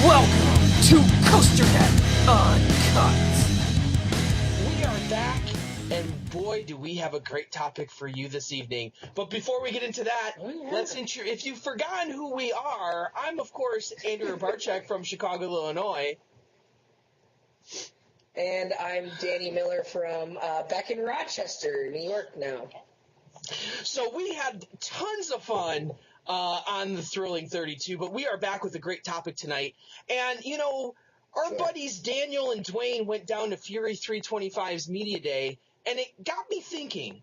Welcome to COASTER-net Uncut. We are back, and boy, do we have a great topic for you this evening. But before we get into that, if you've forgotten who we are, I'm, of course, Andrew Barczyk from Chicago, Illinois. And I'm Danny Miller from back in Rochester, New York now. So we had tons of fun on the Thrilling 32, but we are back with a great topic tonight. And, you know, our buddies Daniel and Dwayne went down to Fury 325's Media Day, and it got me thinking.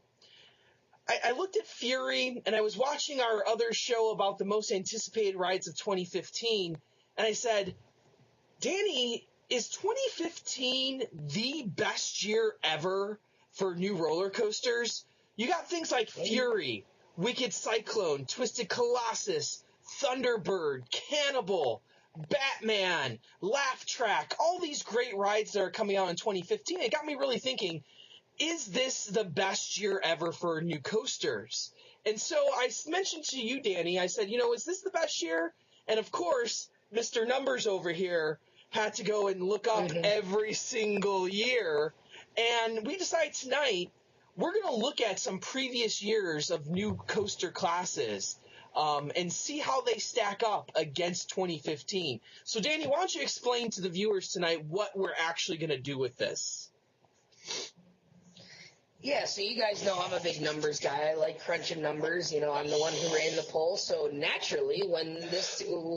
I looked at Fury, and I was watching our other show about the most anticipated rides of 2015, and I said, Danny, is 2015 the best year ever for new roller coasters? You got things like Fury, Wicked Cyclone, Twisted Colossus, Thunderbird, Cannibal, Batman, Laugh Track, all these great rides that are coming out in 2015. It got me really thinking, is this the best year ever for new coasters? And so I mentioned to you, Danny, I said, is this the best year? And of course, Mr. Numbers over here had to go and look up every single year. And we decided tonight we're going to look at some previous years of new coaster classes and see how they stack up against 2015. So, Danny, why don't you explain to the viewers tonight what we're actually going to do with this? Yeah, so you guys know I'm a big numbers guy. I like crunching numbers. I'm the one who ran the poll. So naturally, when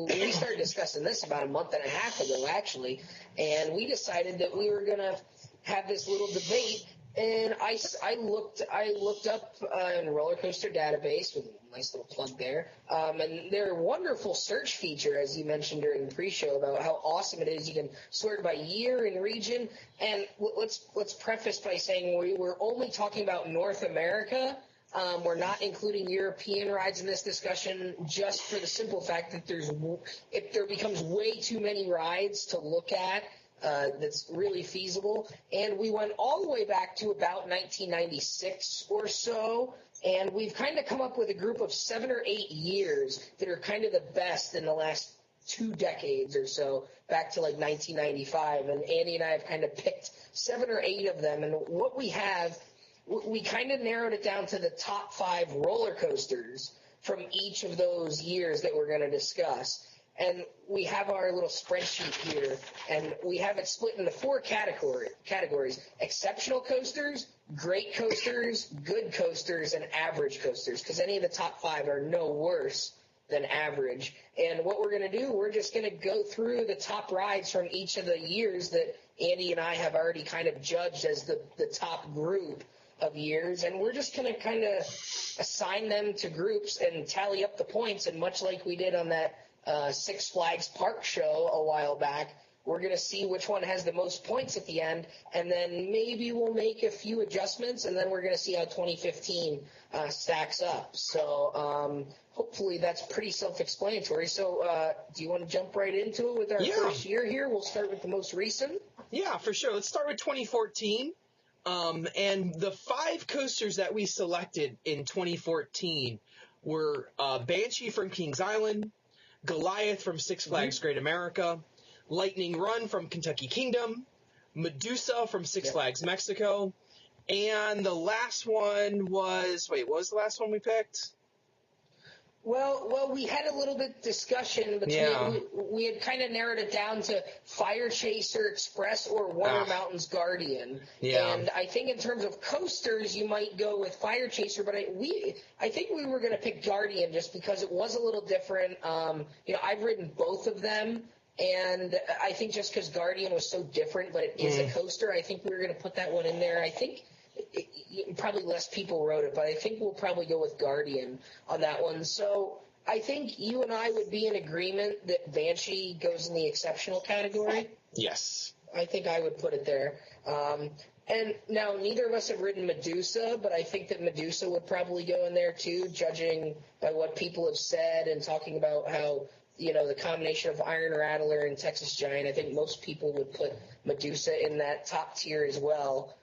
we started discussing this about a month and a half ago, actually, and we decided that we were going to have this little debate. And I looked up in Roller Coaster Database, with a nice little plug there, and their wonderful search feature, as you mentioned during the pre-show, about how awesome it is. You can sort by year and region. And let's preface by saying we were only talking about North America. We're not including European rides in this discussion, just for the simple fact that if there becomes way too many rides to look at, that's really feasible. And we went all the way back to about 1996 or so, and we've kind of come up with a group of 7 or 8 years that are kind of the best in the last 2 decades or so, back to like 1995. And Andy and I have kind of picked 7 or 8 of them, and what we have, we kind of narrowed it down to the top 5 roller coasters from each of those years that we're going to discuss. And we have our little spreadsheet here, and we have it split into 4 categories: exceptional coasters, great coasters, good coasters, and average coasters, because any of the top 5 are no worse than average. And what we're going to do, we're just going to go through the top rides from each of the years that Andy and I have already kind of judged as the top group of years, and we're just going to kind of assign them to groups and tally up the points. And much like we did on that Six Flags Park show a while back, we're going to see which one has the most points at the end, and then maybe we'll make a few adjustments, and then we're going to see how 2015 stacks up. So hopefully that's pretty self-explanatory. So do you want to jump right into it with our first year here? We'll start with the most recent. Yeah, for sure. Let's start with 2014. And the 5 coasters that we selected in 2014 were Banshee from Kings Island, Goliath from Six Flags Great America, Lightning Run from Kentucky Kingdom, Medusa from Six Flags Mexico, and the last one was, what was the last one we picked? Well, we had a little bit discussion between. We had kind of narrowed it down to Fire Chaser Express or Wonder Mountain's Guardian. Yeah. And I think in terms of coasters, you might go with Fire Chaser, but I think we were going to pick Guardian just because it was a little different. I've ridden both of them, and I think just because Guardian was so different, but it is a coaster, I think we were going to put that one in there. I think probably less people wrote it, but I think we'll probably go with Guardian on that one. So I think you and I would be in agreement that Banshee goes in the exceptional category. Yes. I think I would put it there. And now neither of us have ridden Medusa, but I think that Medusa would probably go in there too, judging by what people have said and talking about how, the combination of Iron Rattler and Texas Giant. I think most people would put Medusa in that top tier as well.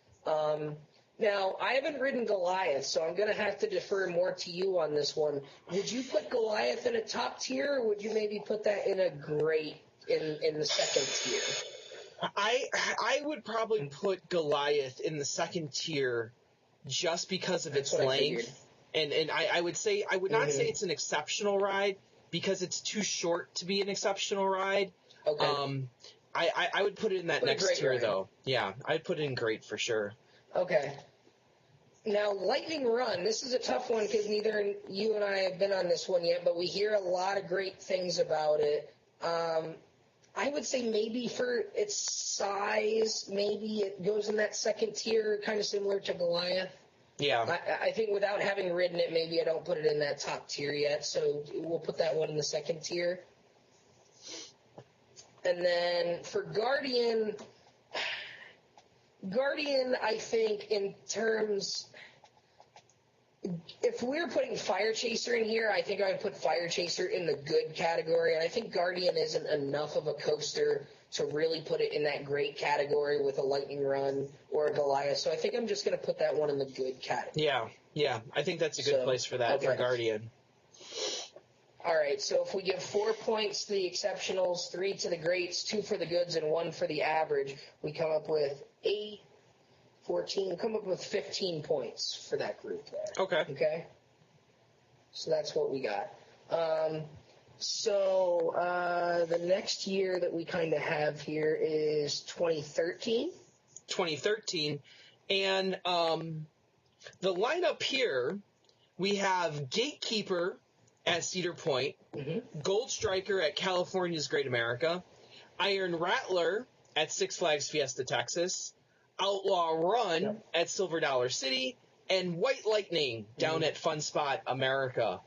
Now, I haven't ridden Goliath, so I'm going to have to defer more to you on this one. Would you put Goliath in a top tier, or would you maybe put that in a great in the second tier? I would probably put Goliath in the second tier just because of its what I length. And I would say, I would not say it's an exceptional ride because it's too short to be an exceptional ride. Okay. I would put it in that But a next great tier, ride. though. Yeah, I'd put it in great for sure. Okay. Now, Lightning Run, this is a tough one because neither you and I have been on this one yet, but we hear a lot of great things about it. I would say maybe for its size, maybe it goes in that second tier, kind of similar to Goliath. Yeah. I think without having ridden it, maybe I don't put it in that top tier yet, so we'll put that one in the second tier. And then for Guardian, I think in terms, if we're putting Fire Chaser in here, I think I would put Fire Chaser in the good category. And I think Guardian isn't enough of a coaster to really put it in that great category with a Lightning Run or a Goliath. So I think I'm just going to put that one in the good category. Yeah. I think that's a good place for that, for Guardian. All right, so if we give 4 points to the exceptionals, 3 to the greats, 2 for the goods, and 1 for the average, we come up with 8, 14, come up with 15 points for that group there. Okay? So that's what we got. The next year that we kind of have here is 2013. 2013. And the lineup here, we have Gatekeeper at Cedar Point, Gold Striker at California's Great America, Iron Rattler at Six Flags Fiesta Texas, Outlaw Run at Silver Dollar City, and White Lightning down at Fun Spot America.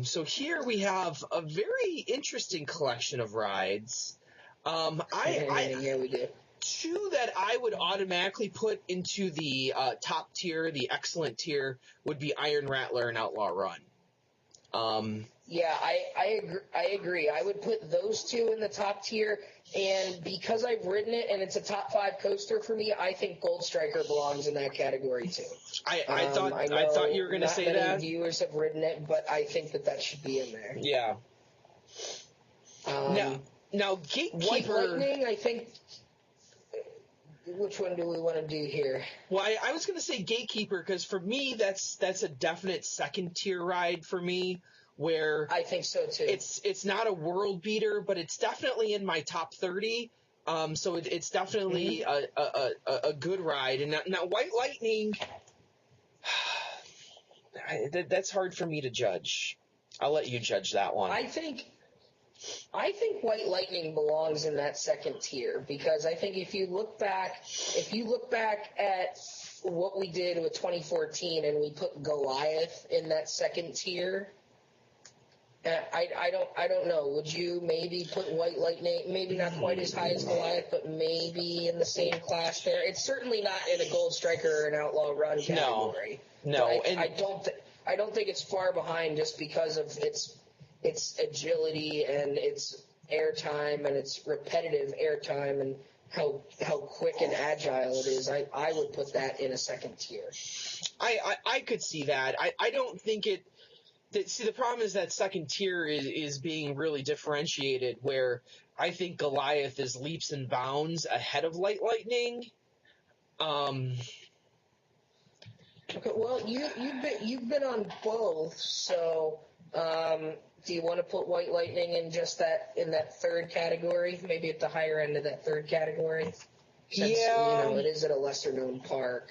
So here we have a very interesting collection of rides. Yeah, we do. Two that I would automatically put into the top tier, the excellent tier, would be Iron Rattler and Outlaw Run. Yeah, I agree. I would put those two in the top tier, and because I've ridden it and it's a top 5 coaster for me, I think Gold Striker belongs in that category too. I thought you were going to say that. Not many viewers have ridden it, but I think that should be in there. Yeah. Now Gatekeeper. White Lightning, I think. Which one do we want to do here? Well, I was going to say Gatekeeper because for me that's a definite second tier ride for me. Where I think so too. It's not a world beater, but it's definitely in my top 30. So it's definitely a good ride. And now White Lightning, that's hard for me to judge. I'll let you judge that one. I think White Lightning belongs in that second tier because I think if you look back at what we did with 2014 and we put Goliath in that second tier. I don't know. Would you maybe put White Lightning, maybe not quite as high as Goliath, but maybe in the same class there? It's certainly not in a Gold Striker or an Outlaw Run category. No. I don't think it's far behind just because of its agility and its airtime and its repetitive airtime and how quick and agile it is. I would put that in a second tier. I could see that. I don't think it. See, the problem is that second tier is being really differentiated, where I think Goliath is leaps and bounds ahead of Light Lightning. Okay, well, you've been on both, so do you want to put White Lightning in just in that third category, maybe at the higher end of that third category? Since, it is at a lesser known park.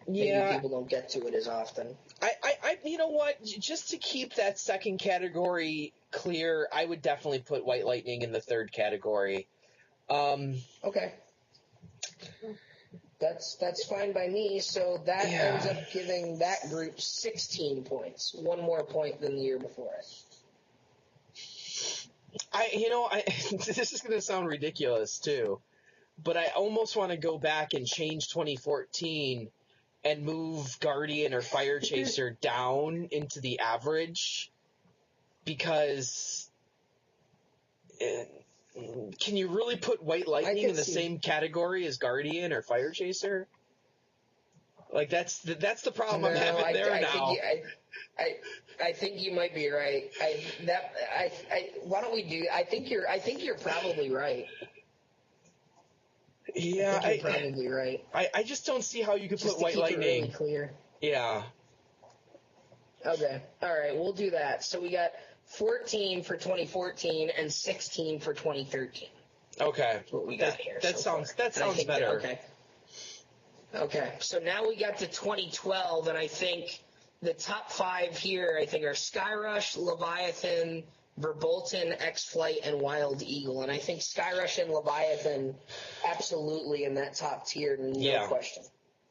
Maybe people don't get to it as often. I you know what? Just to keep that second category clear, I would definitely put White Lightning in the third category. Okay. That's fine by me. So that ends up giving that group 16 points, 1 more point than the year before it. This is going to sound ridiculous too, but I almost want to go back and change 2014 and move Guardian or Fire Chaser down into the average, because can you really put White Lightning in the same category as Guardian or Fire Chaser? Like that's the problem I'm No, having there now. I think you might be right. Why don't we do? I think you're probably right. Yeah, I think you're probably right. I just don't see how you could Just put to White keep Lightning. it really clear. Yeah. Okay. All right. We'll do that. So we got 14 for 2014 and 16 for 2013. Okay. That's what we got here. That so sounds far. better. Okay. Okay. So now we got to 2012, and I think the top 5 here, I think, are Skyrush, Leviathan, Verbolten, X-Flight, and Wild Eagle. And I think Skyrush and Leviathan absolutely in that top tier, no question.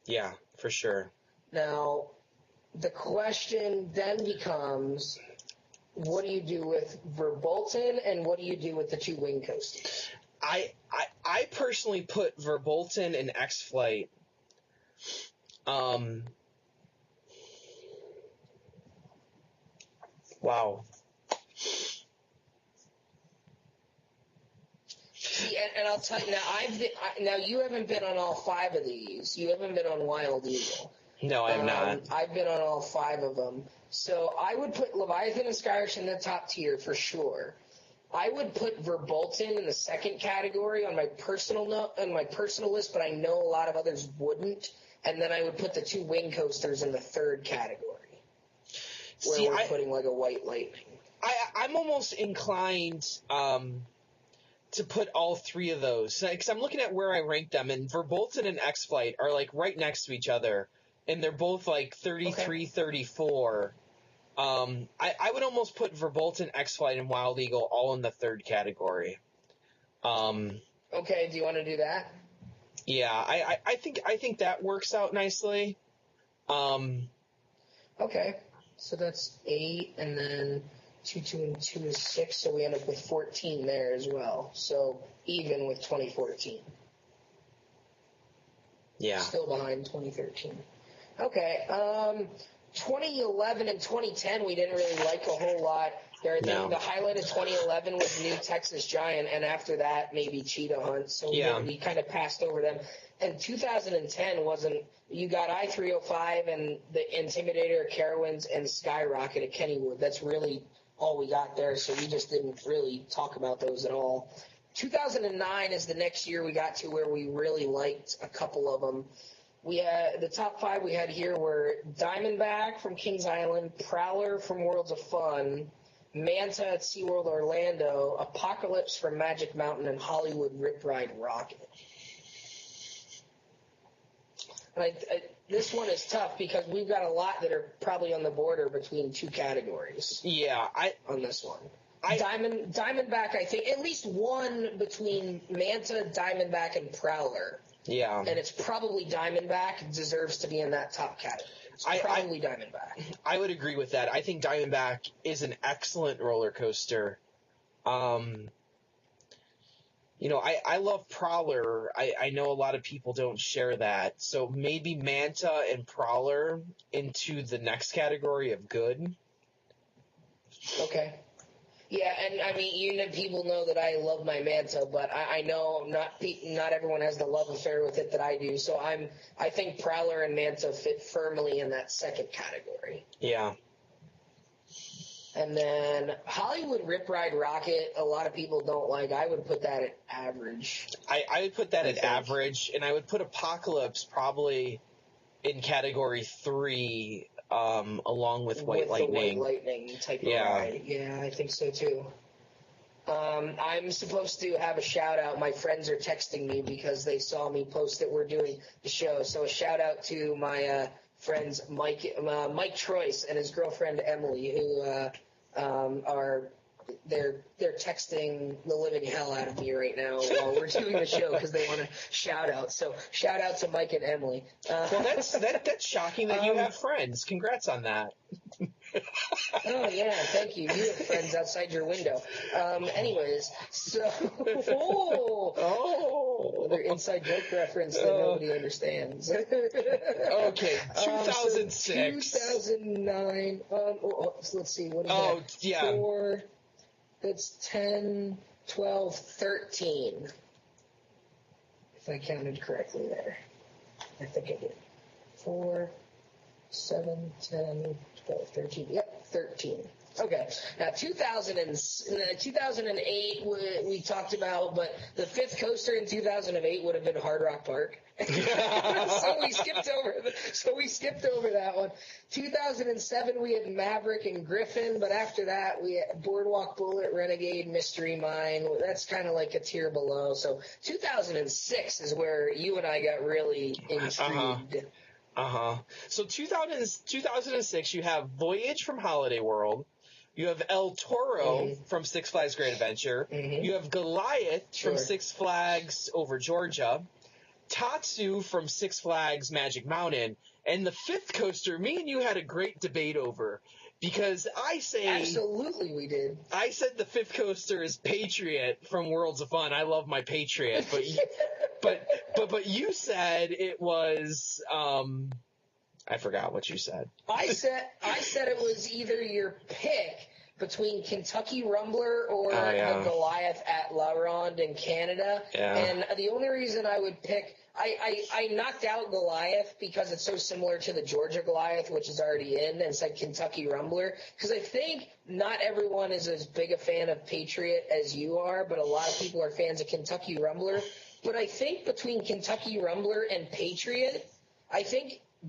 Yeah, for sure. Now, the question then becomes, what do you do with Verbolten, and what do you do with the 2 wing coasters? I personally put Verbolten and X-Flight. Wow. See, and I'll tell you now. You haven't been on all 5 of these. You haven't been on Wild Eagle. No, I'm not. I've been on all 5 of them. So I would put Leviathan and Skyrush in the top tier for sure. I would put Verbolten in the second category on my personal list, but I know a lot of others wouldn't. And then I would put the 2 wing coasters in the third category, where we're putting like a White Lightning. I'm almost inclined to put all 3 of those, because I'm looking at where I rank them, and Verbolten and X-Flight are like right next to each other, and they're both like 33, 34. I would almost put Verbolten, X-Flight, and Wild Eagle all in the third category. Okay, do you want to do that? Yeah, I think that works out nicely. Okay, so that's 8, and then 2, 2, and 2 is 6, so we end up with 14 there as well. So even with 2014. Yeah. Still behind 2013. Okay, 2011 and 2010 we didn't really like a whole lot. The highlight of 2011 was New Texas Giant, and after that maybe Cheetah Hunt. So we kind of passed over them. And 2010 wasn't. You got I-305 and the Intimidator, Carowinds, and Skyrocket at Kennywood. That's really all we got there. So we just didn't really talk about those at all. 2009 is the next year we got to where we really liked a couple of them. We had the top 5 we had here were Diamondback from Kings Island, Prowler from Worlds of Fun, Manta at SeaWorld Orlando, Apocalypse from Magic Mountain, and Hollywood Rip Ride Rocket. And this one is tough because we've got a lot that are probably on the border between 2 categories. Yeah, on this one. Diamondback, I think, at least one between Manta, Diamondback, and Prowler. Yeah. And it's probably Diamondback deserves to be in that top category. It's probably Diamondback. I would agree with that. I think Diamondback is an excellent roller coaster. I love Prowler. I know a lot of people don't share that. So maybe Manta and Prowler into the next category of good. Okay. Yeah, and I mean, people know that I love my Manta, but I know not everyone has the love affair with it that I do. So I think Prowler and Manta fit firmly in that second category. Yeah. And then Hollywood Rip Ride Rocket, a lot of people don't like. I would put that at average. I would put that at average, and I would put Apocalypse probably in category 3. Along with White Lightning. The White Lightning type of ride. Yeah, I think so too. I'm supposed to have a shout out. My friends are texting me because they saw me post that we're doing the show. So a shout out to my friends Mike Troyce and his girlfriend Emily, who they're texting the living hell out of me right now while we're doing the show because they want to shout out. So shout out to Mike and Emily. Well, that's shocking that you have friends. Congrats on that. Oh yeah, thank you. You have friends outside your window. Anyways, so another inside joke reference that nobody understands. Okay, 2006, 2009. So let's see. What is that? Oh yeah. 4. That's 10, 12, 13. If I counted correctly there. I think I did. 4, 7, 10, 12, 13. Yep, 13. Okay. Now, 2008 we talked about, but the fifth coaster in 2008 would have been Hard Rock Park. So we skipped over that one. 2007 we had Maverick and Griffin, but after that we had Boardwalk Bullet, Renegade, Mystery Mine. That's kind of like a tier below. So 2006 is where you and I got really intrigued. So 2006, you have Voyage from Holiday World. You have El Toro from Six Flags Great Adventure. You have Goliath from Six Flags Over Georgia. Tatsu from Six Flags Magic Mountain. And the fifth coaster, me and you had a great debate over. Because I say... Absolutely we did. I said the fifth coaster is Patriot from Worlds of Fun. I love my Patriot. But you said it was... I forgot what you said. I said it was either your pick between Kentucky Rumbler or the Goliath at La Ronde in Canada. Yeah. And the only reason I would pick, I knocked out Goliath because it's so similar to the Georgia Goliath, which is already in, and said Kentucky Rumbler. Because I think not everyone is as big a fan of Patriot as you are, but a lot of people are fans of Kentucky Rumbler. But I think between Kentucky Rumbler and Patriot,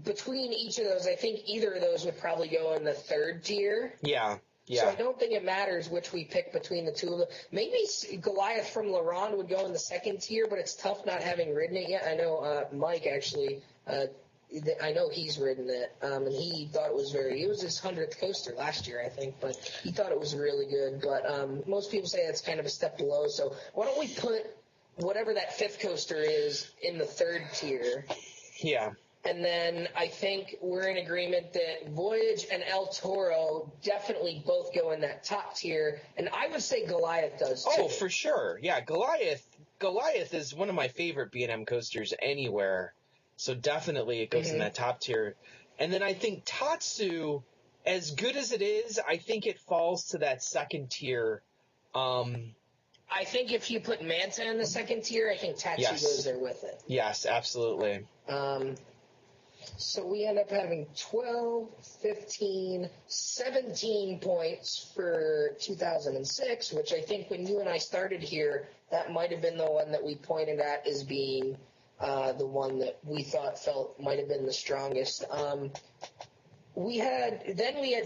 between each of those, I think either of those would probably go in the third tier. Yeah. So I don't think it matters which we pick between the two of them. Maybe Goliath from La Ronde would go in the second tier, but it's tough not having ridden it yet. I know Mike actually, I know he's ridden it, and he thought it was it was his 100th coaster last year, I think, but he thought it was really good. But most people say it's kind of a step below. So why don't we put whatever that fifth coaster is in the third tier? Yeah. And then I think we're in agreement that Voyage and El Toro definitely both go in that top tier. And I would say Goliath does, too. Oh, for sure. Yeah, Goliath is one of my favorite B&M coasters anywhere. So definitely it goes in that top tier. And then I think Tatsu, as good as it is, I think it falls to that second tier. I think if you put Manta in the second tier, I think Tatsu goes there with it. Yes, absolutely. So we end up having 12, 15, 17 points for 2006, which I think when you and I started here, that might have been the one that we pointed at as being the one that we felt might have been the strongest. We had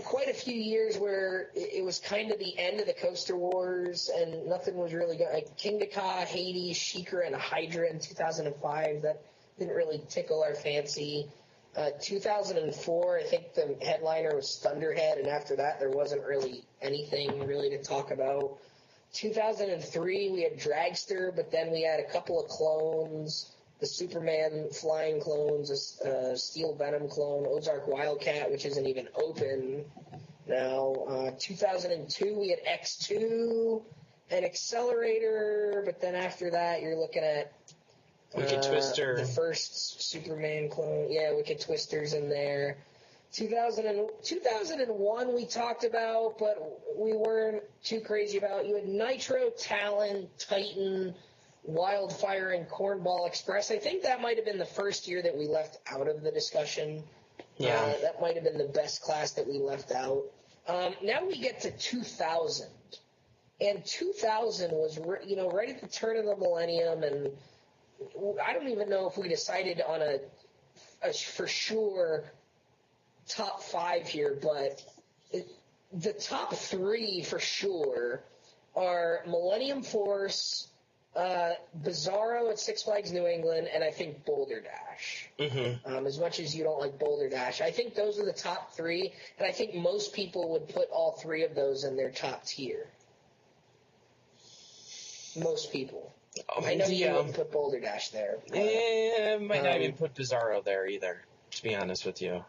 quite a few years where it was kind of the end of the Coaster Wars and nothing was really good. Like Kingda, Hades, Sheikah, and Hydra in 2005. That didn't really tickle our fancy. 2004, I think the headliner was Thunderhead, and after that there wasn't really anything really to talk about. 2003, we had Dragster, but then we had a couple of clones, the Superman flying clones, a Steel Venom clone, Ozark Wildcat, which isn't even open now. 2002, we had X2, an Accelerator, but then after that you're looking at Wicked Twister. The first Superman clone. Yeah, Wicked Twister's in there. 2001 we talked about, but we weren't too crazy about. You had Nitro, Talon, Titan, Wildfire, and Cornball Express. I think that might have been the first year that we left out of the discussion. Yeah. That might have been the best class that we left out. Now we get to 2000. And 2000 was, right at the turn of the millennium, and I don't even know if we decided on a for sure top 5 here, but the top 3 for sure are Millennium Force, Bizarro at Six Flags New England, and I think Boulder Dash. As much as you don't like Boulder Dash, I think those are the top 3, and I think most people would put all 3 of those in their top tier. Most people. I know you wouldn't put Boulder Dash there. I might not even put Bizarro there either, to be honest with you.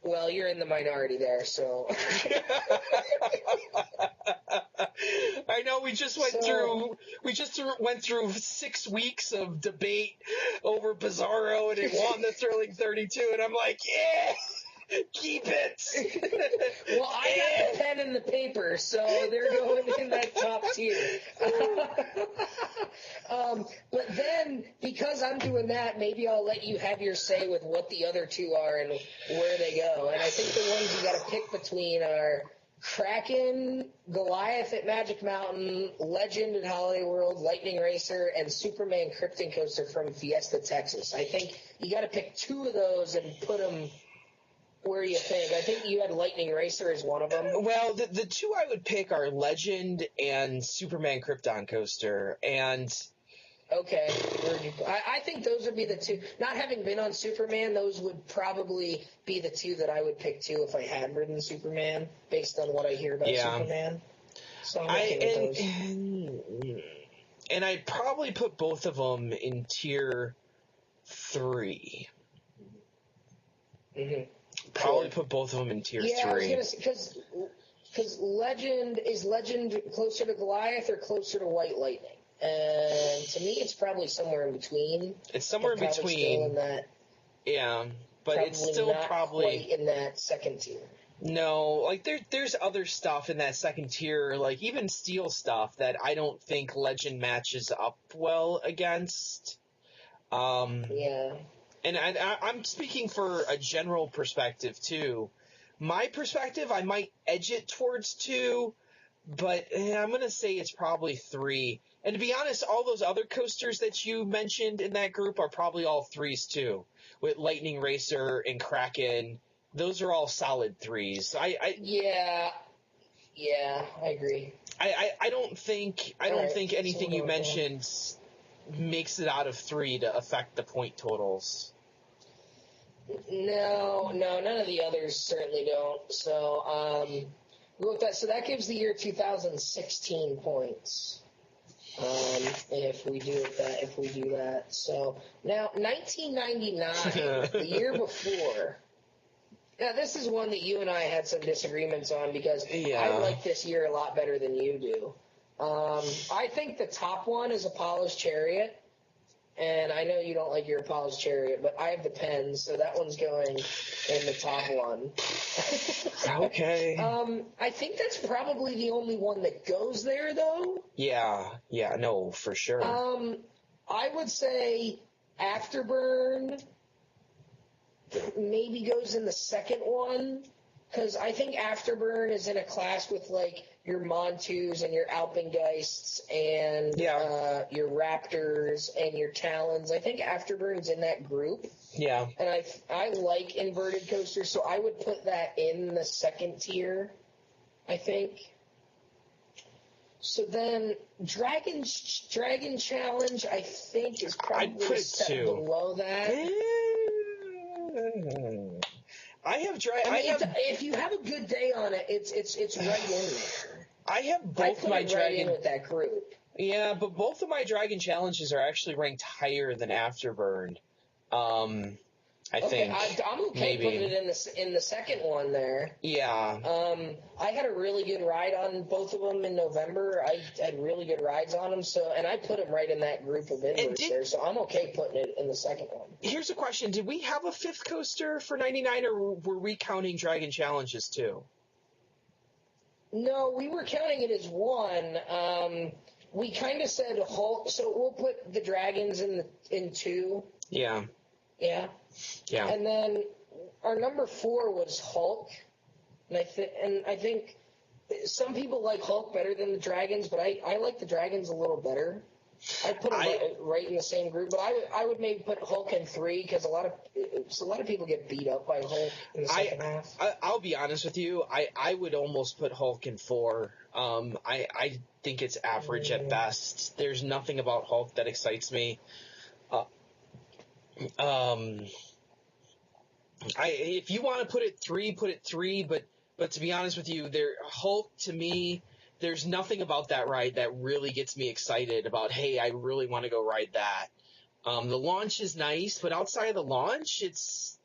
Well, you're in the minority there, so. I know we just went through 6 weeks of debate over Bizarro, and it won the Thrilling 32, and I'm like, yeah! Keep it. Well, I got the pen and the paper, so they're going in that top tier. But then, because I'm doing that, maybe I'll let you have your say with what the other two are and where they go. And I think the ones you got to pick between are Kraken, Goliath at Magic Mountain, Legend at Holiday World, Lightning Racer, and Superman Krypton Coaster from Fiesta, Texas. I think you got to pick two of those and put them where you think. I think you had Lightning Racer as one of them. Well, the two I would pick are Legend and Superman Krypton Coaster, and Okay. I think those would be the two. Not having been on Superman, those would probably be the two that I would pick too if I had ridden Superman, based on what I hear about Superman. So I'm okay with those. And I'd probably put both of them in tier 3. Mm-hmm. Probably put both of them in tier 3. Yeah, I was gonna say because Legend closer to Goliath or closer to White Lightning? And to me, it's probably somewhere in between. It's somewhere in between. Still in that, yeah, but it's still not probably quite in that second tier. No, like there's other stuff in that second tier, like even Steel stuff that I don't think Legend matches up well against. Yeah. And I'm speaking for a general perspective too. My perspective, I might edge it towards 2, but I'm gonna say it's probably 3. And to be honest, all those other coasters that you mentioned in that group are probably all 3s too, with Lightning Racer and Kraken. Those are all solid 3s. Yeah, I agree. I don't think anything you mentioned makes it out of 3 to affect the point totals. No, none of the others certainly don't. So, with that, so that gives the year 2016 points. If we do that. So now 1999, the year before. Now this is one that you and I had some disagreements on because I like this year a lot better than you do. I think the top one is Apollo's Chariot. And I know you don't like your Apollo's Chariot, but I have the Pens, so that one's going in the top one. Okay. I think that's probably the only one that goes there, though. Yeah, no, for sure. I would say Afterburn maybe goes in the second one, because I think Afterburn is in a class with, like, your Montus and your Alpengeists and your Raptors and your Talons. I think Afterburn's in that group. Yeah. And I like inverted coasters, so I would put that in the second tier, I think. So then Dragon Challenge, I think, is probably put it set 2. below that. If you have a good day on it, it's right in there. I have both my Dragon right in with that group. Yeah, but both of my Dragon Challenges are actually ranked higher than Afterburn. I think. I'm okay putting it in the second one there. Yeah. I had a really good ride on both of them in November. I had really good rides on them, and I put them right in that group of inverts there. So I'm okay putting it in the second one. Here's a question: did we have a 5th coaster for 99, or were we counting Dragon Challenges too? No, we were counting it as one. We kind of said Hulk, so we'll put the Dragons in 2. Yeah. Yeah. Yeah. And then our number 4 was Hulk, and I think some people like Hulk better than the Dragons, but I like the Dragons a little better. I put them right in the same group, but I would maybe put Hulk in 3 because a lot of people get beat up by Hulk in the second half. I'll be honest with you. I would almost put Hulk in 4. I think it's average at best. There's nothing about Hulk that excites me. If you want to put it 3, put it 3. But to be honest with you, Hulk to me, there's nothing about that ride that really gets me excited about. Hey, I really want to go ride that. The launch is nice, but outside of the launch, it's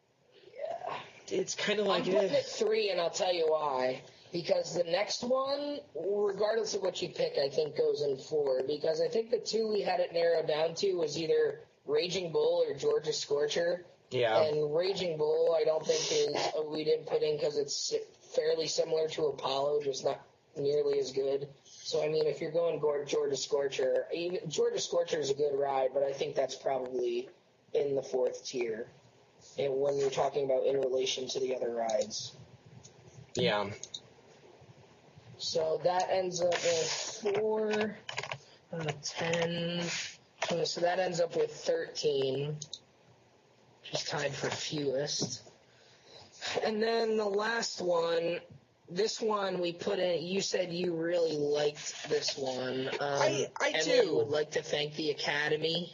kind of like. I'm putting it 3, and I'll tell you why. Because the next one, regardless of what you pick, I think goes in 4. Because I think the 2 we had it narrowed down to was either Raging Bull or Georgia Scorcher. Yeah. And Raging Bull, I don't think we didn't put in because it's fairly similar to Apollo, just not nearly as good. So, I mean, if you're going Georgia Scorcher, even Georgia Scorcher is a good ride, but I think that's probably in the 4th tier. And when you're talking about in relation to the other rides. Yeah. So that ends up with 4, 10. So that ends up with 13, which is tied for fewest. And then the last one, this one we put in, you said you really liked this one. I Emily do. would like to thank the Academy.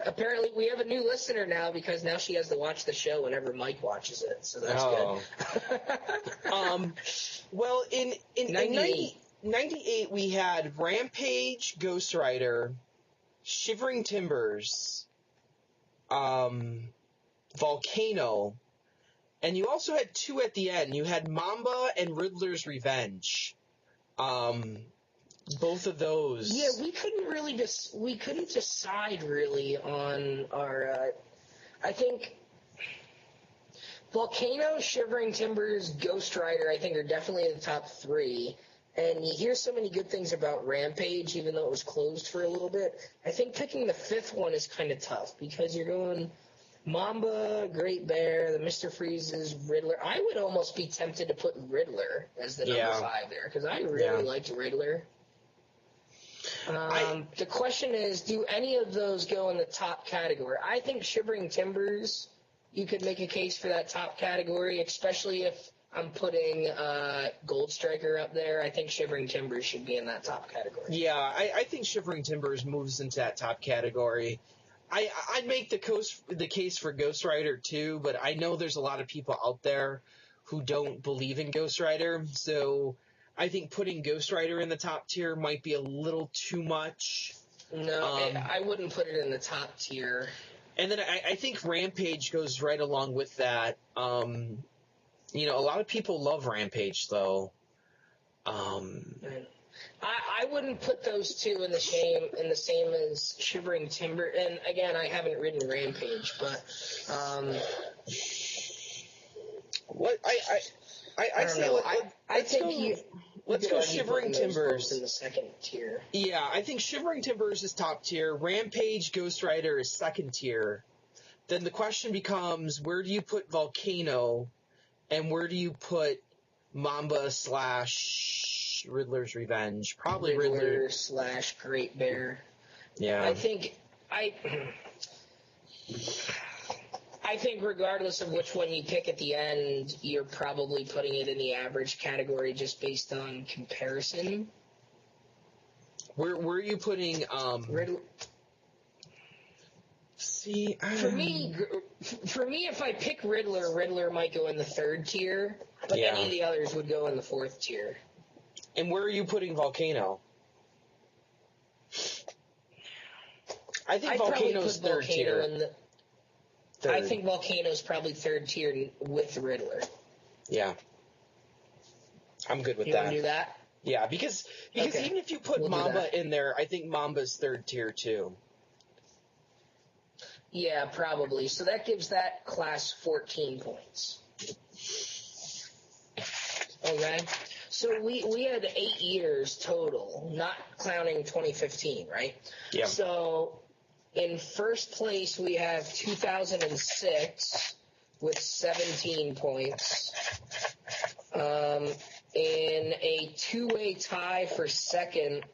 Apparently, we have a new listener now because now she has to watch the show whenever Mike watches it, so that's good. Well, in 98. 98, we had Rampage, Ghost Rider, Shivering Timbers, Volcano, and you also had 2 at the end. You had Mamba and Riddler's Revenge. Both of those. Yeah, we couldn't decide really on our. I think Volcano, Shivering Timbers, Ghost Rider, I think are definitely in the top 3. And you hear so many good things about Rampage, even though it was closed for a little bit. I think picking the 5th one is kind of tough because you're going Mamba, Great Bear, the Mr. Freezes, Riddler. I would almost be tempted to put Riddler as the number 5 there because I really liked Riddler. The question is, do any of those go in the top category? I think Shivering Timbers, you could make a case for that top category, especially if I'm putting Gold Striker up there. I think Shivering Timbers should be in that top category. Yeah, I think Shivering Timbers moves into that top category. I'd make the case for Ghost Rider too, but I know there's a lot of people out there who don't believe in Ghost Rider, so I think putting Ghost Rider in the top tier might be a little too much. No, I wouldn't put it in the top tier. And then I think Rampage goes right along with that. A lot of people love Rampage, though. I wouldn't put those two in the same as Shivering Timber. And again, I haven't ridden Rampage, but what I say, let's go Shivering Timbers in the 2nd tier. Yeah, I think Shivering Timbers is top tier. Rampage, Ghost Rider is 2nd tier. Then the question becomes, where do you put Volcano? And where do you put Mamba / Riddler's Revenge? Probably Riddler / Great Bear. Yeah. I think regardless of which one you pick at the end, you're probably putting it in the average category just based on comparison. Where are you putting Riddler? See, for me, if I pick Riddler might go in the 3rd tier, but any of the others would go in the 4th tier. And where are you putting Volcano? I think Volcano's 3rd tier. I think Volcano's probably 3rd tier with Riddler. Yeah. I'm good with that. You want to do that? Yeah, because even if you put Mamba in there, I think Mamba's 3rd tier too. Yeah, probably. So that gives that class 14 points. Okay. So we had 8 years total, not counting 2015, right? Yeah. So in first place we have 2006 with 17 points. In a 2-way tie for 2nd,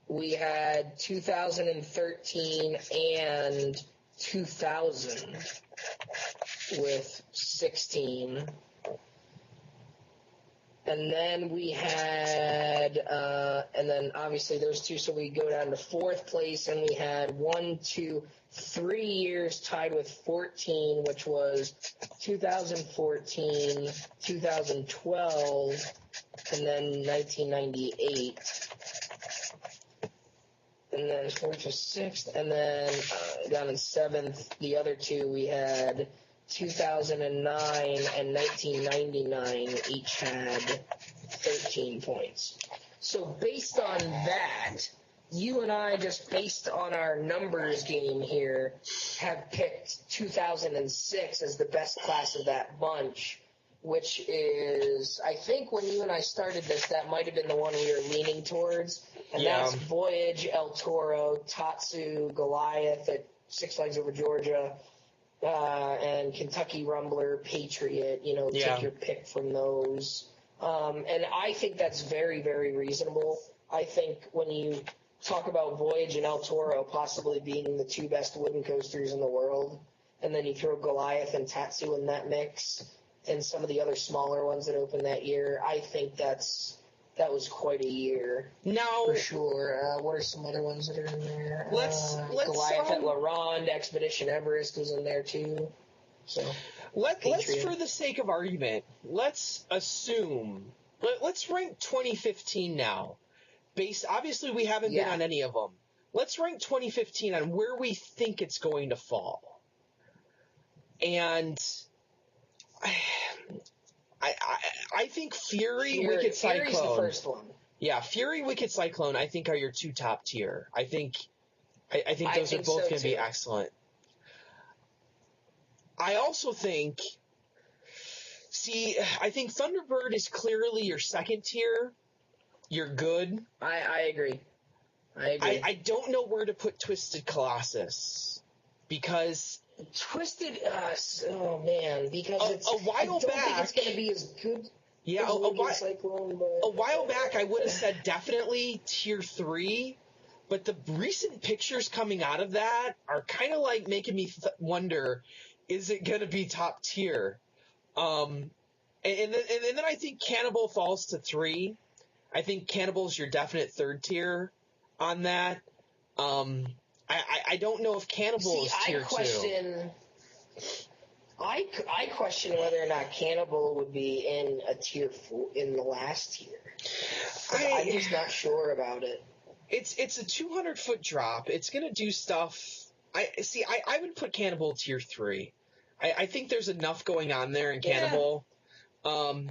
we had 2013 and 2000 with 16. And then we had, and then obviously those two, so we go down to 4th place, and we had 3 years tied with 14, which was 2014, 2012, and then 1998. And then 4th to 6th, and then down in 7th, the other two we had 2009 and 1999 each had 13 points. So based on that, you and I, just based on our numbers game here, have picked 2006 as the best class of that bunch. which is, I think when you and I started this, that might have been the one we were leaning towards. And that's Voyage, El Toro, Tatsu, Goliath at Six Flags Over Georgia, and Kentucky Rumbler, Patriot. Take your pick from those. And I think that's very, very reasonable. I think when you talk about Voyage and El Toro possibly being the two best wooden coasters in the world, and then you throw Goliath and Tatsu in that mix, and some of the other smaller ones that opened that year, I think that was quite a year. Now, for sure. What are some other ones that are in there? Let's Goliath at La Ronde, Expedition Everest was in there too. So let's for the sake of argument, let's assume let's rank 2015 now. Obviously we haven't been on any of them. Let's rank 2015 on where we think it's going to fall. And I think Fury, Wicked Cyclone. Fury's the first one. Yeah, Fury, Wicked Cyclone, I think are your two top tier. I think those are both going to be excellent. I also think, I think Thunderbird is clearly your second tier. You're good. I agree. I don't know where to put Twisted Colossus because Twisted, oh man, because a while I don't back think it's going to be as good. Yeah, as Wicked Cyclone, but a while back I would have said definitely tier 3, but the recent pictures coming out of that are kind of like making me wonder, is it going to be top tier? And then I think Cannibal falls to 3. I think Cannibal's your definite third tier on that. I don't know if Cannibal is tier 2. I question whether or not Cannibal would be in a tier 4 in the last tier. I'm just not sure about it. It's a 200-foot drop. It's going to do stuff. I would put Cannibal tier 3. I think there's enough going on there in Cannibal. I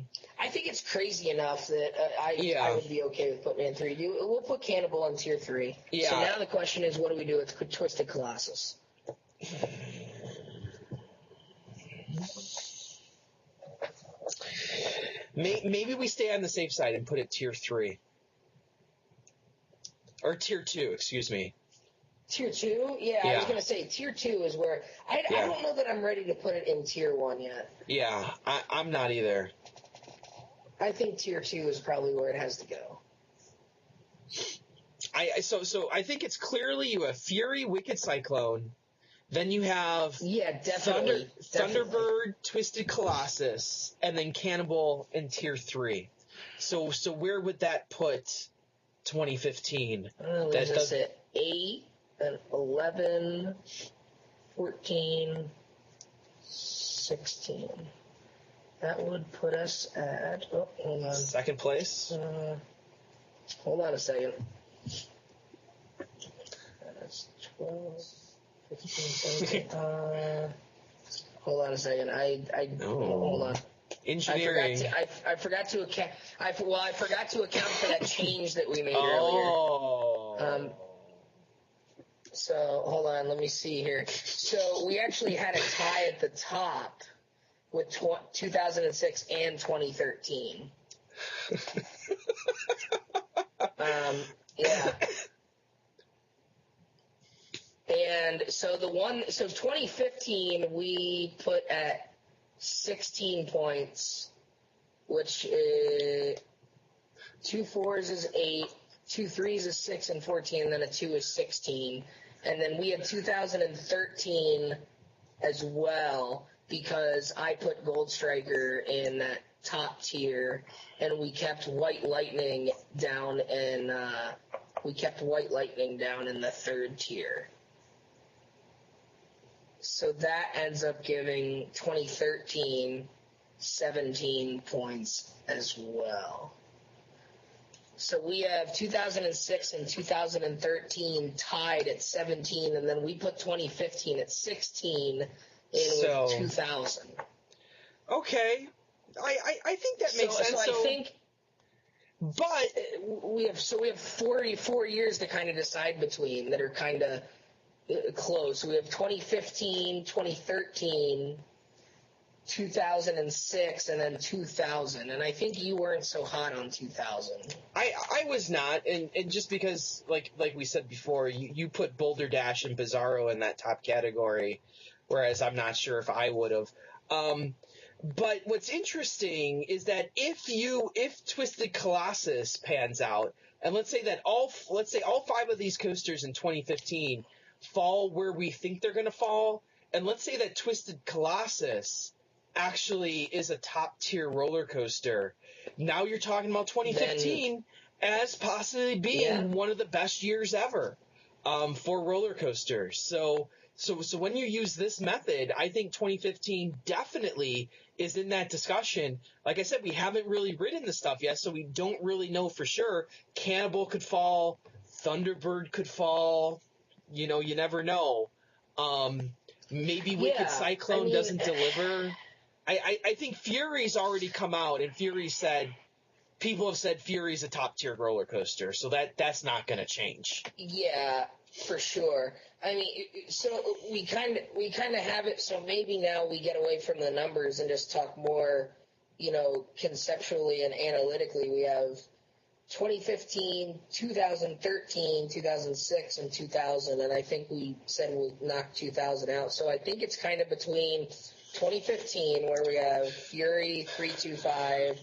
think it's crazy enough that I would be okay with putting it in 3. We'll put Cannibal in tier 3. Yeah. So now the question is, what do we do with Twisted Colossus? Maybe we stay on the safe side and put it tier 3. Or tier 2, excuse me. Tier 2? Yeah, I was going to say tier 2 is where I don't know that I'm ready to put it in tier 1 yet. Yeah, I'm not either. I think tier 2 is probably where it has to go. So I think it's clearly you have Fury, Wicked Cyclone, then you have definitely Thunderbird, Twisted Colossus, and then Cannibal in tier 3. So where would that put 2015? That's at 8, and 11, 14, 16. That would put us at, hold on. Second place? Hold on a second. That's 12, 15, 17. Hold on a second. Hold on. Engineering. I forgot to account. I forgot to account for that change that we made earlier. So hold on, let me see here. So we actually had a tie at the top with 2006 and 2013. Yeah. And so 2015 we put at 16 points, which 2 4s is 8, 2 3s is 6 and 14, and then a 2 is 16. And then we had 2013 as well, because I put Gold Striker in that top tier, and we kept White Lightning down in the third tier. So that ends up giving 2013 17 points as well. So we have 2006 and 2013 tied at 17, and then we put 2015 at 16 in with 2000. Okay. I think that makes sense. So I think, but we have 4 years to kind of decide between that are kind of close. We have 2015, 2013, 2006, and then 2000. And I think you weren't so hot on 2000. I was not, and just because, like we said before, you put Boulder Dash and Bizarro in that top category, whereas I'm not sure if I would have. But what's interesting is that if Twisted Colossus pans out, and let's say all 5 of these coasters in 2015 fall where we think they're going to fall, and let's say that Twisted Colossus actually is a top tier roller coaster. Now you're talking about 2015 as possibly being one of the best years ever for roller coasters. So when you use this method, I think 2015 definitely is in that discussion. Like I said, we haven't really ridden the stuff yet, so we don't really know for sure. Cannibal could fall, Thunderbird could fall. You never know. Maybe Wicked Cyclone doesn't deliver. I think Fury's already come out, and people have said Fury's a top tier roller coaster, so that's not going to change. Yeah, for sure. I mean, so we kind of have it. So maybe now we get away from the numbers and just talk more, conceptually and analytically. We have 2015, 2013, 2006, and 2000, and I think we said we'll knock 2000 out. So I think it's kind of between 2015, where we have Fury, 325,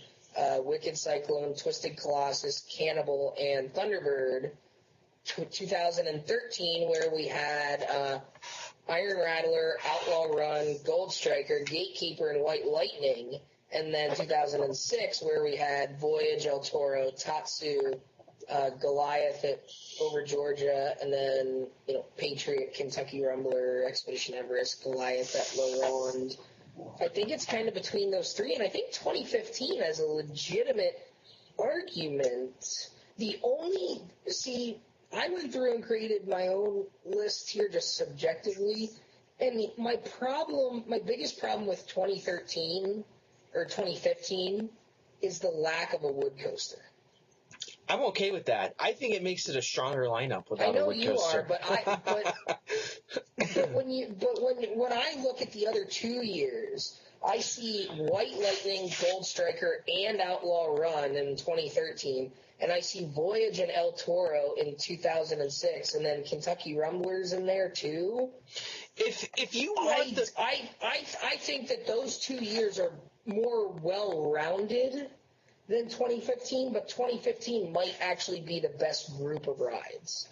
Wicked Cyclone, Twisted Colossus, Cannibal, and Thunderbird. 2013, where we had Iron Rattler, Outlaw Run, Gold Striker, Gatekeeper, and White Lightning. And then 2006, where we had Voyage, El Toro, Tatsu, Goliath over Georgia, and then Patriot, Kentucky Rumbler, Expedition Everest, Goliath at LaRonde. I think it's kind of between those three, and I think 2015 has a legitimate argument. I went through and created my own list here just subjectively, and my biggest problem with 2013 or 2015 is the lack of a wood coaster. I'm okay with that. I think it makes it a stronger lineup without a wood coaster. I know you are, but when I look at the other 2 years, I see White Lightning, Gold Striker, and Outlaw Run in 2013, and I see Voyage and El Toro in 2006, and then Kentucky Rumblers in there too. If you want I think that those 2 years are more well-rounded than 2015, but 2015 might actually be the best group of rides.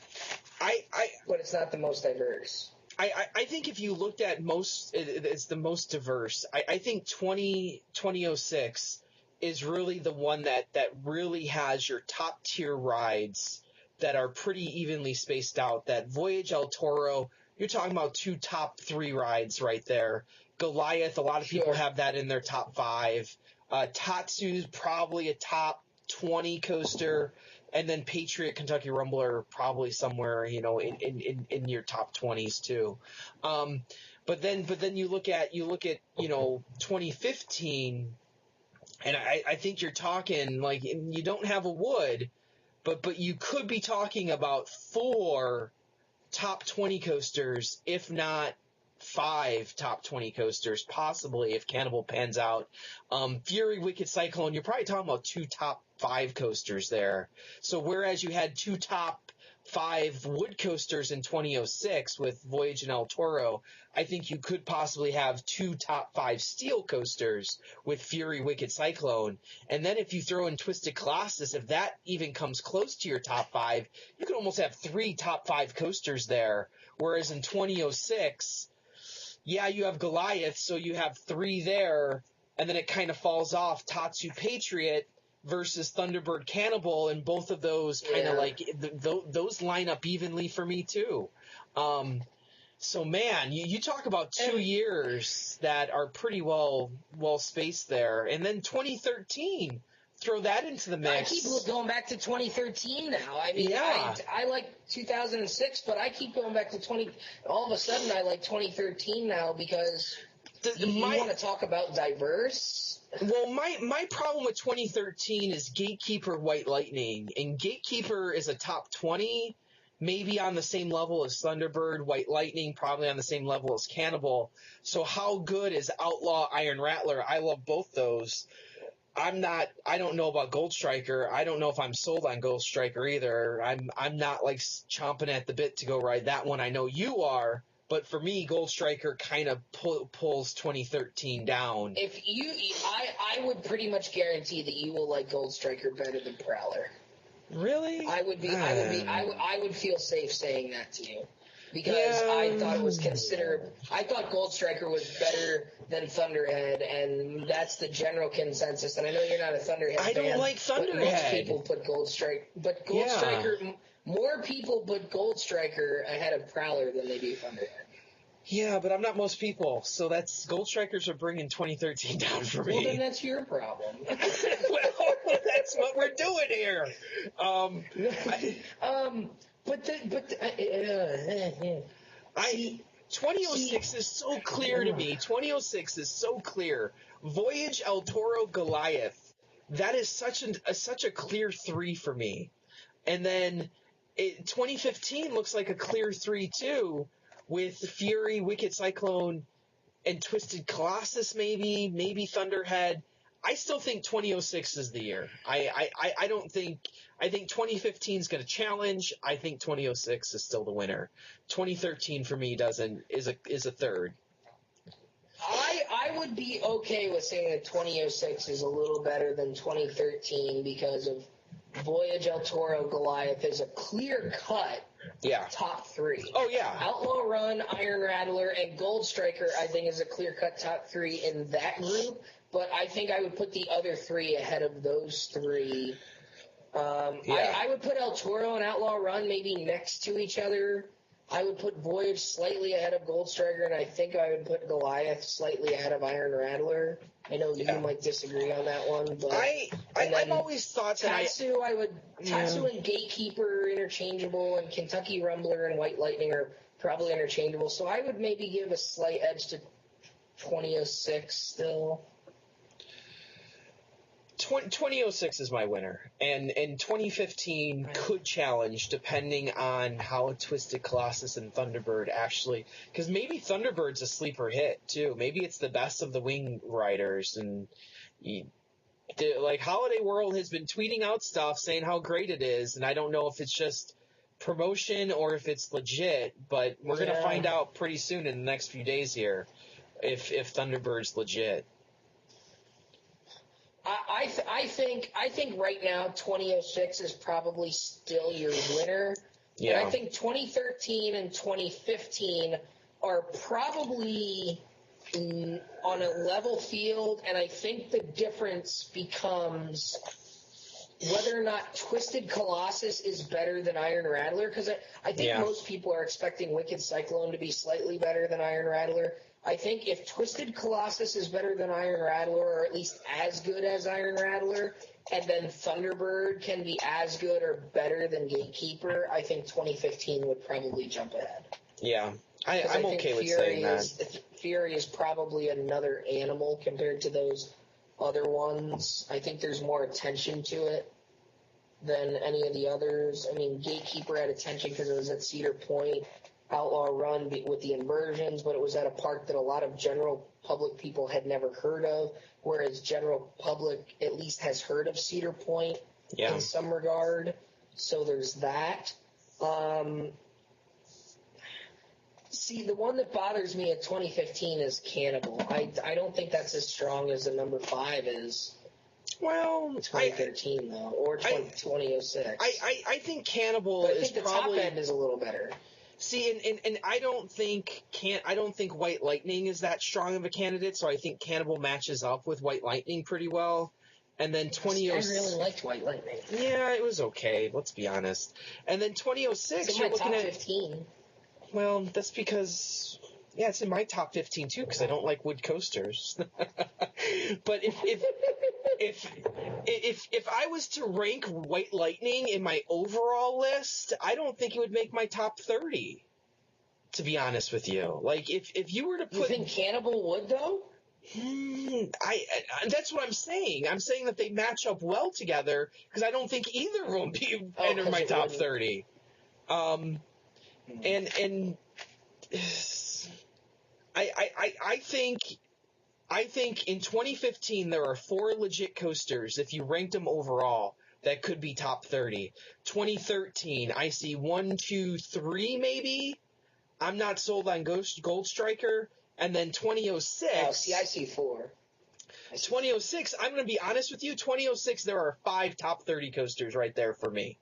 But it's not the most diverse. I think if you looked at it's the most diverse. I think 2006 is really the one that really has your top tier rides that are pretty evenly spaced out. That Voyage El Toro, you're talking about 2 top 3 rides right there. Goliath, a lot of people have that in their top 5. Tatsu's probably a top 20 coaster, and then Patriot, Kentucky Rumbler, probably somewhere in your top 20s too. But then you look at 2015, and I think you're talking like you don't have a wood, but you could be talking about 4 top 20 coasters, if not 5 top 20 coasters, possibly if Cannibal pans out. Fury, Wicked Cyclone, you're probably talking about 2 top 5 coasters there. So whereas you had 2 top 5 wood coasters in 2006 with Voyage and El Toro, I think you could possibly have 2 top 5 steel coasters with Fury, Wicked Cyclone. And then if you throw in Twisted Colossus, if that even comes close to your top 5, you could almost have 3 top 5 coasters there. Whereas in 2006, you have Goliath, so you have 3 there, and then it kind of falls off Tatsu Patriot versus Thunderbird Cannibal, and both of those kind of those line up evenly for me too. So man, you talk about 2 years that are pretty well spaced there, and then 2013. Throw that into the mix. I keep going back to 2013 now. I mean, I like 2006, but I keep going back to 20. All of a sudden, I like 2013 now because you want to talk about diverse. Well, my problem with 2013 is Gatekeeper, White Lightning, and Gatekeeper is a top 20. maybe on the same level as Thunderbird, White Lightning, probably on the same level as Cannibal. So how good is Outlaw, Iron Rattler? I love both those. I don't know about Gold Striker. I don't know if I'm sold on Gold Striker either. I'm not like chomping at the bit to go ride that one. I know you are, but for me, Gold Striker kind of pulls 2013 down. I would pretty much guarantee that you will like Gold Striker better than Prowler. Really? I would feel safe saying that to you. Because I thought it was I thought Gold Striker was better than Thunderhead, and that's the general consensus. And I know you're not a Thunderhead fan. I don't like Thunderhead. But most people put Gold Striker. But Gold Striker, more people put Gold Striker ahead of Prowler than they do Thunderhead. Yeah, but I'm not most people, so that's Gold Strikers are bringing 2013 down for me. Well, then that's your problem. Well, that's what we're doing here. See, 2006 is so clear to me. 2006 is so clear. Voyage, El Toro, Goliath. That is such a clear 3 for me. And then 2015 looks like a clear 3 too, with Fury, Wicked Cyclone, and Twisted Colossus maybe Thunderhead. I still think 2006 is the year. I think 2015 is going to challenge. I think 2006 is still the winner. 2013 for me is a third. I would be okay with saying that 2006 is a little better than 2013 because of Voyage, El Toro, Goliath is a clear cut top 3. Oh yeah. Outlaw Run, Iron Rattler, and Gold Striker I think is a clear cut top 3 in that group. But I think I would put the other 3 ahead of those 3. I would put El Toro and Outlaw Run maybe next to each other. I would put Voyage slightly ahead of Gold Striker, and I think I would put Goliath slightly ahead of Iron Rattler. I know you might disagree on that one, but I've always thought Tatsu, Tatsu and Gatekeeper interchangeable, and Kentucky Rumbler and White Lightning are probably interchangeable. So I would maybe give a slight edge to 2006 still. 2006 is my winner, and 2015 could challenge depending on how Twisted Colossus and Thunderbird actually, because maybe Thunderbird's a sleeper hit too. Maybe it's the best of the wing riders, and like Holiday World has been tweeting out stuff saying how great it is, and I don't know if it's just promotion or if it's legit, but we're gonna find out pretty soon in the next few days here if Thunderbird's legit. I think right now 2006 is probably still your winner. Yeah. And I think 2013 and 2015 are probably on a level field, and I think the difference becomes whether or not Twisted Colossus is better than Iron Rattler, because I think most people are expecting Wicked Cyclone to be slightly better than Iron Rattler. I think if Twisted Colossus is better than Iron Rattler, or at least as good as Iron Rattler, and then Thunderbird can be as good or better than Gatekeeper, I think 2015 would probably jump ahead. Yeah, I'm okay with saying that. Fury is probably another animal compared to those other ones. I think there's more attention to it than any of the others. I mean, Gatekeeper had attention because it was at Cedar Point. Outlaw Run with the inversions, but it was at a park that a lot of general public people had never heard of, whereas general public at least has heard of Cedar Point in some regard. So there's that. See, the one that bothers me at 2015 is Cannibal. I don't think that's as strong as the number 5 is. Well, 2013 though, or 2006. I think Cannibal but I is think the probably top end is a little better. See, and I don't think White Lightning is that strong of a candidate, so I think Cannibal matches up with White Lightning pretty well. And then 2006. I really liked White Lightning. Yeah, it was okay. Let's be honest. And then 2006. It's in my top 15. Well, that's because it's in my top 15 too, because I don't like wood coasters. But if I was to rank White Lightning in my overall list, I don't think it would make my top 30. To be honest with you, like if you were to put, you think Cannibal would though? That's what I'm saying. I'm saying that they match up well together because I don't think either of them enter my top 30. And I think in 2015 there are 4 legit coasters if you ranked them overall that could be top 30. 2013 I see 1, 2, 3 maybe. I'm not sold on Gold Striker. And then 2006. Oh, see, I see 4. 2006. I'm going to be honest with you. 2006. There are 5 top 30 coasters right there for me.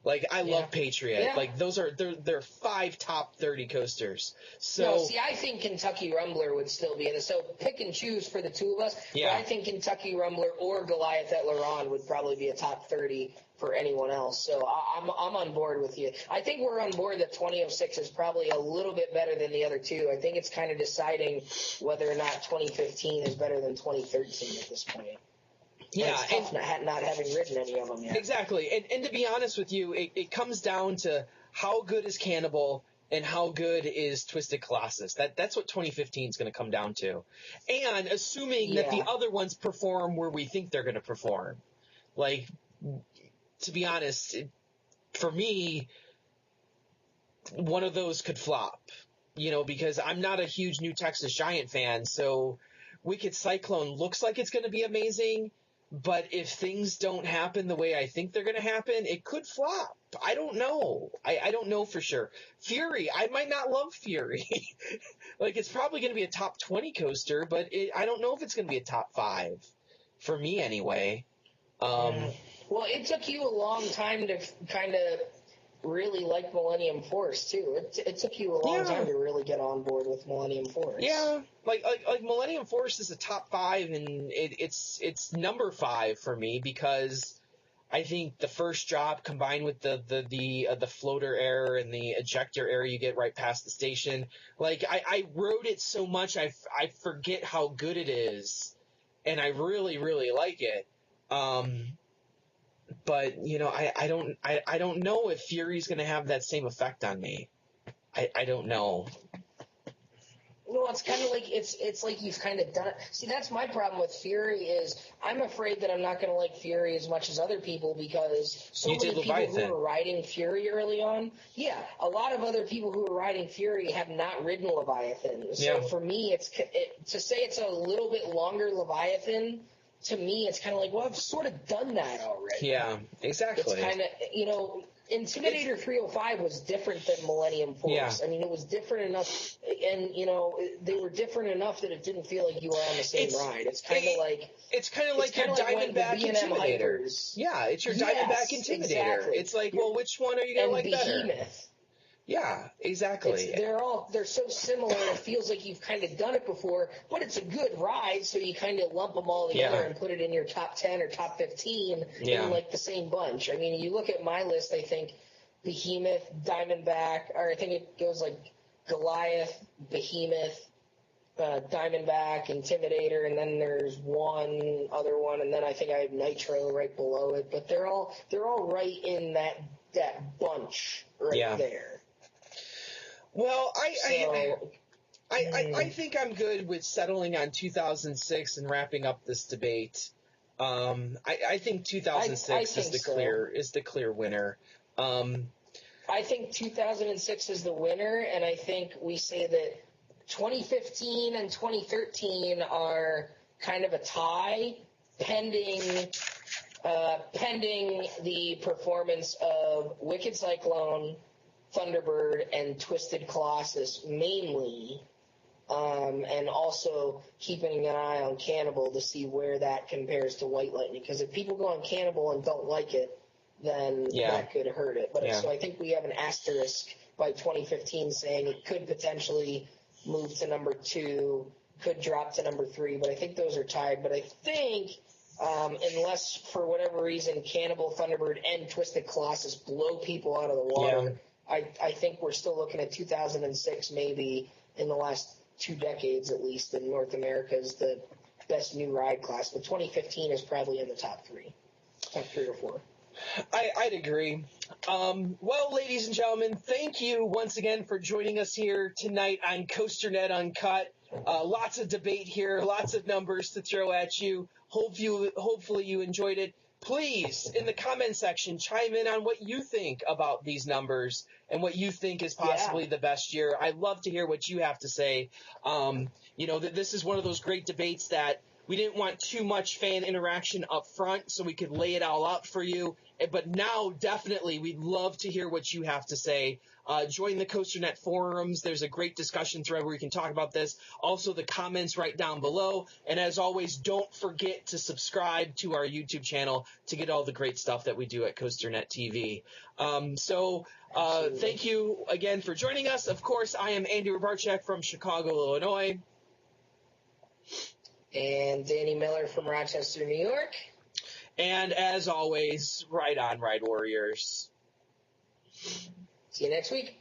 Like, I love Patriot. Yeah. Like, they're 5 top 30 coasters. So, no, see, I think Kentucky Rumbler would still be in it. So pick and choose for the two of us. Yeah. But I think Kentucky Rumbler or Goliath at Laron would probably be a top 30 for anyone else. So I'm on board with you. I think we're on board that 2006 is probably a little bit better than the other two. I think it's kind of deciding whether or not 2015 is better than 2013 at this point. yeah. It's tough not having ridden any of them yet. Exactly. And to be honest with you, it comes down to how good is Cannibal and how good is Twisted Colossus. That's what 2015 is going to come down to. And assuming that the other ones perform where we think they're going to perform. Like, to be honest, for me, one of those could flop, because I'm not a huge New Texas Giant fan. So Wicked Cyclone looks like it's going to be amazing. But if things don't happen the way I think they're going to happen, it could flop. I don't know. I don't know for sure. Fury, I might not love Fury. Like, it's probably going to be a top 20 coaster, but I don't know if it's going to be a top 5. For me, anyway. Well, it took you a long time to kind of really like Millennium Force, too. It took you a long time to really get on board with Millennium Force. Yeah, like Millennium Force is a top 5, and it's number 5 for me because I think the first drop combined with the floater error and the ejector error you get right past the station. Like, I rode it so much I forget how good it is, and I really, really like it. But I don't know if Fury's going to have that same effect on me. I don't know. Well, it's kind of like it's like you've kind of done it. See, that's my problem with Fury is I'm afraid that I'm not going to like Fury as much as other people because so many people who were riding Fury early on, a lot of other people who were riding Fury have not ridden Leviathan. So for me, to say it's a little bit longer Leviathan. To me, it's kind of like, well, I've sort of done that already. Yeah, exactly. It's kind of, Intimidator 305 was different than Millennium Force. Yeah. I mean, it was different enough, and, they were different enough that it didn't feel like you were on the same ride. It's kind of like... It's kind of like your Diamondback Intimidator. Yeah, it's your Diamondback Intimidator. Exactly. It's like, well, which one are you going to like better? Behemoth. Yeah, exactly. They're so similar. It feels like you've kind of done it before, but it's a good ride. So you kind of lump them all together and put it in your top 10 or top 15 in like the same bunch. I mean, you look at my list. I think Behemoth, Diamondback, or I think it goes like Goliath, Behemoth, Diamondback, Intimidator, and then there's one other one, and then I think I have Nitro right below it. But they're all right in that bunch there. Well, I think I'm good with settling on 2006 and wrapping up this debate. I think 2006 is the clear winner. I think 2006 is the winner, and I think we say that 2015 and 2013 are kind of a tie, pending the performance of Wicked Cyclone, Thunderbird, and Twisted Colossus mainly, and also keeping an eye on Cannibal to see where that compares to White Lightning. Because if people go on Cannibal and don't like it, then that could hurt it. But so I think we have an asterisk by 2015 saying it could potentially move to number 2, could drop to number 3. But I think those are tied. But I think... unless for whatever reason Cannibal, Thunderbird, and Twisted Colossus blow people out of the water, I think we're still looking at 2006 maybe in the last 2 decades at least in North America as the best new ride class. But 2015 is probably in the top 3 or 4. I'd agree. Well, ladies and gentlemen, thank you once again for joining us here tonight on COASTER-net Uncut. Lots of debate here, lots of numbers to throw at you. Hopefully you enjoyed it. please, in the comment section, chime in on what you think about these numbers and what you think is possibly the best year. I'd love to hear what you have to say. That this is one of those great debates that we didn't want too much fan interaction up front, so we could lay it all out for you. But now, definitely, we'd love to hear what you have to say. Join the COASTER.net forums. There's a great discussion thread where you can talk about this. Also, the comments right down below. And as always, don't forget to subscribe to our YouTube channel to get all the great stuff that we do at COASTER.net TV. Thank you again for joining us. Of course, I am Andy Robarchek from Chicago, Illinois. And Danny Miller from Rochester, New York. And as always, right on, Ride Warriors. See you next week.